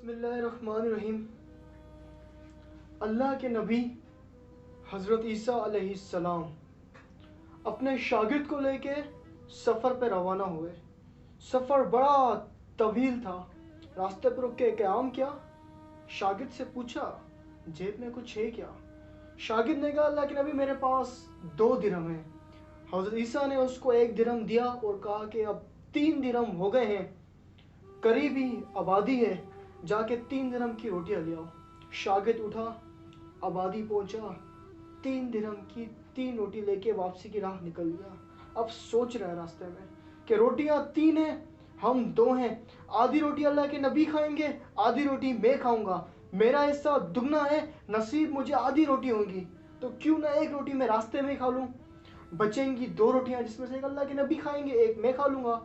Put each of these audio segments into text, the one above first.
بسم اللہ الرحمن الرحیم۔ اللہ کے نبی حضرت عیسیٰ علیہ السلام اپنے شاگرد کو لے کے سفر پہ روانہ ہوئے۔ سفر بڑا طویل تھا۔ راستے پر رک کے قیام کیا، شاگرد سے پوچھا جیب میں کچھ ہے کیا؟ شاگرد نے کہا اللہ کے نبی میرے پاس 2 درہم ہیں۔ حضرت عیسیٰ نے اس کو 1 درہم دیا اور کہا کہ اب 3 درہم ہو گئے ہیں، قریب ہی آبادی ہے، جا کے 3 درہم کی روٹیاں لے آؤ۔ شاگرد اٹھا، آبادی پہنچا، 3 درہم کی 3 روٹی لے کے واپسی کی راہ نکل گیا۔ اب سوچ رہا ہے راستے میں کہ روٹیاں 3 ہیں، ہم 2 ہیں، آدھی روٹی اللہ کے نبی کھائیں گے، آدھی روٹی میں کھاؤں گا، میرا حصہ دگنا ہے، نصیب مجھے آدھی روٹی ہوں گی، تو کیوں نہ 1 روٹی میں راستے میں کھا لوں، بچیں گی 2 روٹیاں جس میں سے 1 اللہ کے نبی کھائیں گے، 1 میں کھا لوں گا۔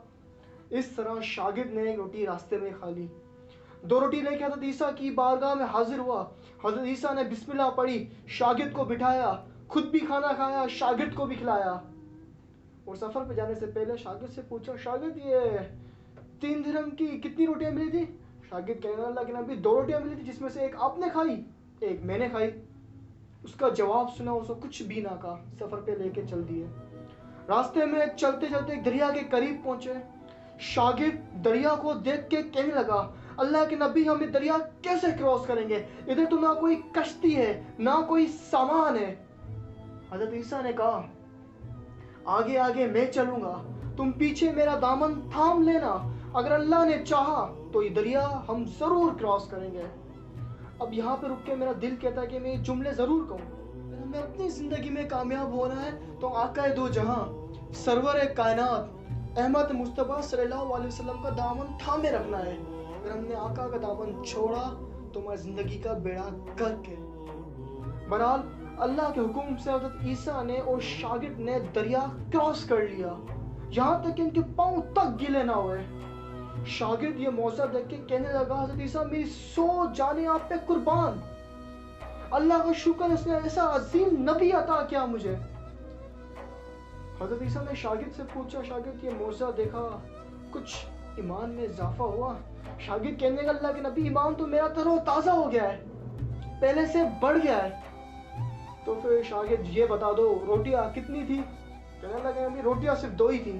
اس طرح شاگرد نے 1 روٹی راستے میں کھا لی۔ 2 روٹی لے کے حضرت عیسیٰ کی بارگاہ میں حاضر ہوا۔ حضرت عیسیٰ نے بسم اللہ پڑھی، شاگرد کو بٹھایا، خود بھی کھانا کھایا، شاگرد کو بھی کھلایا، اور سفر پہ جانے سے پہلے شاگرد سے پوچھا شاگرد یہ 3 درہم کی کتنی روٹیاں ملی تھی؟ شاگرد کہنے لگا اللہ کے نبی 2 روٹیاں ملی تھی جس میں سے 1 آپ نے کھائی، 1 میں نے کھائی۔ اس کا جواب سنا، اس کو کچھ بھی نہ کہا، سفر پہ لے کے چل دیے۔ راستے میں چلتے چلتے ایک دریا کے قریب پہنچے۔ شاگرد دریا کو دیکھ کے کہنے لگا اللہ کے نبی ہم یہ دریا کیسے کراس کریں گے، ادھر تو نہ کوئی کشتی ہے نہ کوئی سامان ہے۔ حضرت عیسیٰ نے کہا آگے آگے میں چلوں گا، تم پیچھے میرا دامن تھام لینا، اگر اللہ نے چاہا تو یہ دریا ہم ضرور کراس کریں گے۔ اب یہاں پہ رک کے میرا دل کہتا ہے کہ میں یہ جملے ضرور کہوں۔ ہمیں اپنی زندگی میں کامیاب ہونا ہے تو آقا دو جہاں سرور کائنات احمد مصطفیٰ صلی اللہ علیہ وسلم کا دامن تھامے رکھنا ہے۔ اگر ہم نے آقا کا دامن چھوڑا تو ہماری زندگی کا بیڑا غرق ہے۔ بہرحال اللہ کے حکم سے حضرت عیسیٰ نے اور شاگرد نے دریا کراس کر لیا، یہاں تک کہ ان کے پاؤں تک گیلے نہ ہوئے۔ شاگرد یہ موضوع دیکھ کے کہنے لگا حضرت عیسیٰ میری 100 جانیں آپ پہ قربان، اللہ کا شکر اس نے ایسا عظیم نبی عطا کیا مجھے۔ حضرت عیسیٰ نے شاگرد سے پوچھا شاگرد یہ موضوع دیکھا، کچھ ایمان میں اضافہ ہوا؟ شاگرد کہنے لگا اللہ کے نبی ایمان تو میرا تر و تازہ ہو گیا ہے، پہلے سے بڑھ گیا ہے۔ تو پھر شاگرد یہ بتا دو روٹیاں کتنی تھی؟ کہنے لگا نبی روٹیاں صرف 2 ہی تھی۔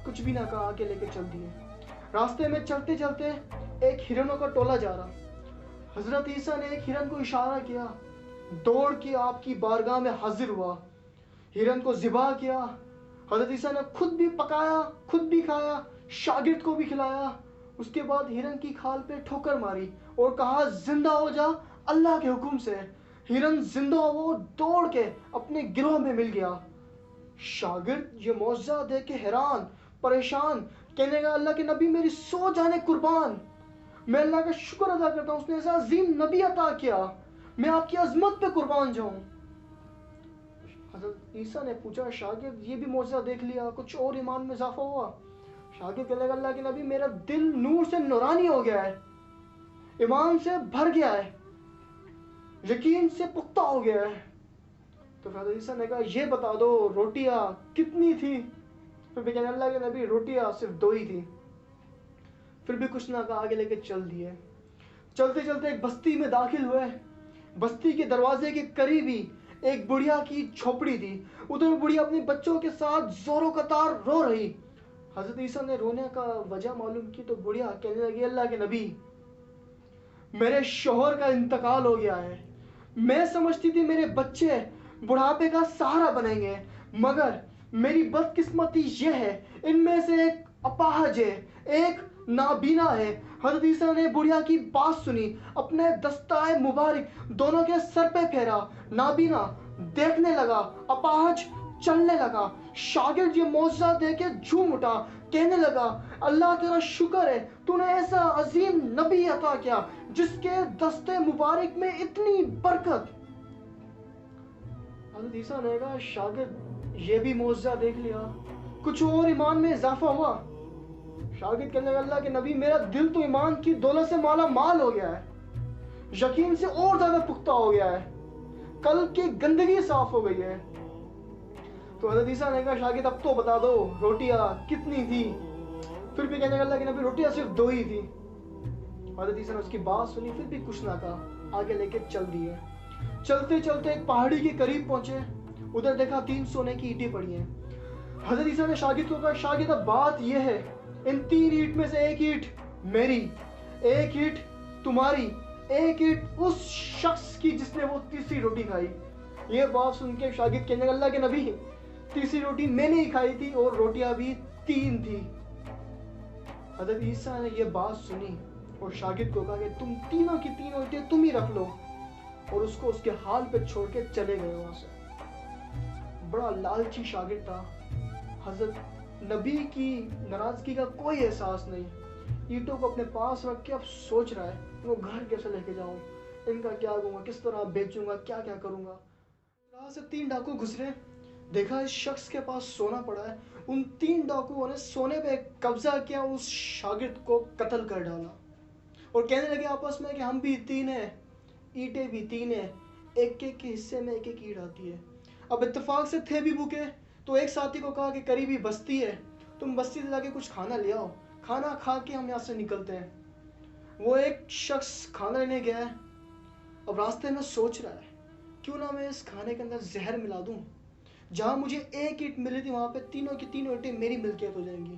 کچھ بھی نہ کہا کے لے کے چل دیے۔ راستے میں چلتے چلتے ایک ہرنوں کا ٹولہ جا رہا۔ حضرت عیسیٰ نے ایک ہرن کو اشارہ کیا، دوڑ کے آپ کی بارگاہ میں حاضر ہوا، ہرن کو ذبح کیا۔ حضرت عیسیٰ نے خود بھی پکایا، خود بھی کھایا، شاگرد کو بھی کھلایا۔ اس کے بعد ہرن کی کھال پہ ٹھوکر ماری اور کہا زندہ ہو جا اللہ کے حکم سے۔ ہرن زندہ ہوا، دوڑ کے اپنے گروہ میں مل گیا۔ شاگرد یہ معجزہ دیکھ کے حیران پریشان، کہنے لگا اللہ کے نبی میری 100 جانیں قربان، میں اللہ کا شکر ادا کرتا ہوں اس نے ایسا عظیم نبی عطا کیا، میں آپ کی عظمت پہ قربان جاؤں۔ حضرت عیسیٰ نے پوچھا شاگرد یہ بھی معجزہ دیکھ لیا، کچھ اور ایمان میں اضافہ ہوا؟ شاگرد کہنے لگا اللہ کے نبی میرا دل نور سے نورانی ہو گیا ہے، ایمان سے بھر گیا ہے، یقین سے پختہ ہو گیا ہے۔ تو حضرت عیسیٰ نے کہا یہ بتا دو روٹیاں کتنی تھی؟ پھر بھی کہنے اللہ کے نبی روٹیاں صرف 2 ہی تھی۔ پھر بھی کچھ نہ کہا، آگے لے کے چل دیے۔ چلتے چلتے ایک بستی میں داخل ہوئے۔ بستی کے دروازے کے قریب ہی ایک بڑھیا کی جھوپڑی تھی، ادھر بڑھیا اپنے بچوں کے ساتھ زور و قطار رو رہی۔ حضرت عیسیٰ نے رونے کا وجہ معلوم کی تو بڑھیا کہنے لگی اللہ کے نبی میرے شوہر کا انتقال ہو گیا ہے، میں سمجھتی تھی میرے بچے بڑھاپے کا سہارا بنیں گے، مگر میری بدقسمتی یہ ہے ان میں سے ایک اپاہج ہے، ایک نابینا ہے۔ حضرت عیسیٰ نے بڑھیا کی بات سنی، اپنے دستائے مبارک دونوں کے سر پہ پھیرا، نابینا دیکھنے لگا، اپاہج چلنے لگا۔ شاگرد یہ معجزہ دیکھ کے جھوم اٹھا، کہنے لگا اللہ تیرا شکر ہے تو نے ایسا عظیم نبی عطا کیا جس کے دستے مبارک میں اتنی برکت۔ حضرت عیسیٰ نے کہا شاگرد یہ بھی معجزہ دیکھ لیا، کچھ اور ایمان میں اضافہ ہوا؟ شاگرد کہنے لگا اللہ کے نبی میرا دل تو ایمان کی دولت سے مالا مال ہو گیا ہے، یقین سے اور زیادہ پختہ ہو گیا ہے، قلب کی گندگی صاف ہو گئی ہے۔ تو حضرت عیسیٰ نے کہا شاگرد اب تو بتا دو روٹیاں کتنی تھی؟ پھر بھی کہنے لگا اللہ کے نبی روٹیاں صرف 2 ہی تھی۔ حضرت عیسیٰ نے اس کی بات سنی، پھر بھی کچھ نہ کہا، آگے لے کے چل دیے۔ چلتے چلتے ایک پہاڑی کے قریب پہنچے، ادھر دیکھا 3 سونے کی اینٹیں پڑی ہیں۔ حضرت عیسیٰ نے شاگرد کو کہا، شاگرد اب بات یہ ہے، ان 3 اینٹ میں سے ایک اینٹ میری، ایک اینٹ تمہاری، ایک اینٹ اس شخص کی جس نے وہ تیسری روٹی کھائی۔ یہ بات سن کے شاگرد کہنے لگا، اللہ کے نبی، تیسری روٹی میں نے ہی کھائی تھی اور روٹیاں بھی 3 تھی۔ حضرت عیسیٰ نے یہ بات سنی اور شاگرد کو کہا کہ تم تینوں کی تینوں اینٹیں تم ہی رکھ لو، اور اس کو اس کے حال پہ چھوڑ کے چلے گئے وہاں سے۔ بڑا لالچی شاگرد تھا، حضرت نبی کی ناراضگی کا کوئی احساس نہیں، اینٹوں کو اپنے پاس رکھ کے اب سوچ رہا ہے وہ گھر کیسے لے کے جاؤں، ان کا کیا کروں گا، کس طرح بیچوں گا، کیا کیا کروں گا۔ راہ سے 3 ڈاکو گزرے، دیکھا اس شخص کے پاس سونا پڑا ہے۔ ان 3 ڈاکوؤں نے سونے پہ قبضہ کیا، اس شاگرد کو قتل کر ڈالا اور کہنے لگے آپس میں کہ ہم بھی 3 ہیں، اینٹیں بھی 3 ہیں، ایک ایک کے حصے میں ایک ایک اینٹ آتی ہے۔ اب اتفاق سے تھے بھی بھوکے، تو ایک ساتھی کو کہا کہ قریبی بستی ہے، تم بستی سے جا کے کچھ کھانا لے آؤ، کھانا کھا کے ہم یہاں سے نکلتے ہیں۔ وہ ایک شخص کھانا لینے گیا ہے، اب راستے میں سوچ رہا ہے کیوں نہ میں اس کھانے کے اندر زہر ملا دوں، جہاں مجھے ایک اینٹ ملی تھی وہاں پہ تینوں کی تینوں اینٹیں میری ملکیت ہو جائیں گی۔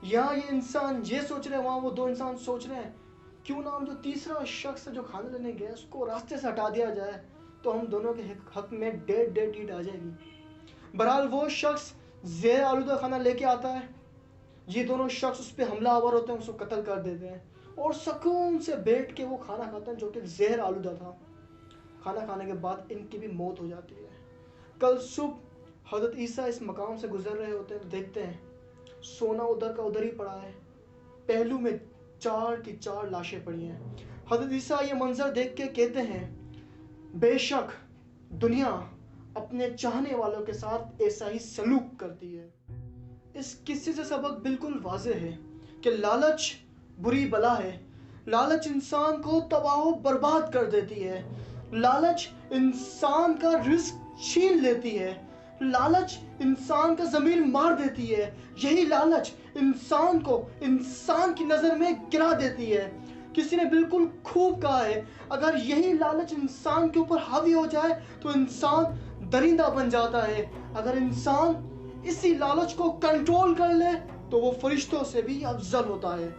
یہاں یہ انسان یہ سوچ رہے ہیں، وہاں وہ 2 انسان سوچ رہے ہیں کیوں نہ ہم جو تیسرا شخص ہے جو کھانا لینے گیا اس کو راستے سے ہٹا دیا جائے، تو ہم دونوں کے حق میں 1.5 اینٹ آ جائے گی۔ بہرحال وہ شخص زہر آلودہ کھانا لے کے آتا ہے، یہ دونوں شخص اس پہ حملہ آور ہوتے ہیں، اس کو قتل کر دیتے ہیں اور سکون سے بیٹھ کے وہ کھانا کھاتے ہیں جو کہ زہر آلودہ تھا۔ کھانا کھانے کے بعد ان کی بھی موت ہو جاتی ہے۔ کل صبح حضرت عیسیٰ اس مقام سے گزر رہے ہوتے ہیں، دیکھتے ہیں سونا ادھر کا ادھر ہی پڑا ہے، پہلو میں 4 کی 4 لاشیں پڑی ہیں۔ حضرت عیسیٰ یہ منظر دیکھ کے کہتے ہیں، بے شک دنیا اپنے چاہنے والوں کے ساتھ ایسا ہی سلوک کرتی ہے۔ اس قصے سے سبق بالکل واضح ہے کہ لالچ بری بلا ہے، لالچ انسان کو تباہ و برباد کر دیتی ہے، لالچ انسان کا رزق چھین لیتی ہے، لالچ انسان کا ضمیر مار دیتی ہے، یہی لالچ انسان کو انسان کی نظر میں گرا دیتی ہے۔ کسی نے بالکل خوب کہا ہے، اگر یہی لالچ انسان کے اوپر حاوی ہو جائے تو انسان درندہ بن جاتا ہے، اگر انسان اسی لالچ کو کنٹرول کر لے تو وہ فرشتوں سے بھی افضل ہوتا ہے۔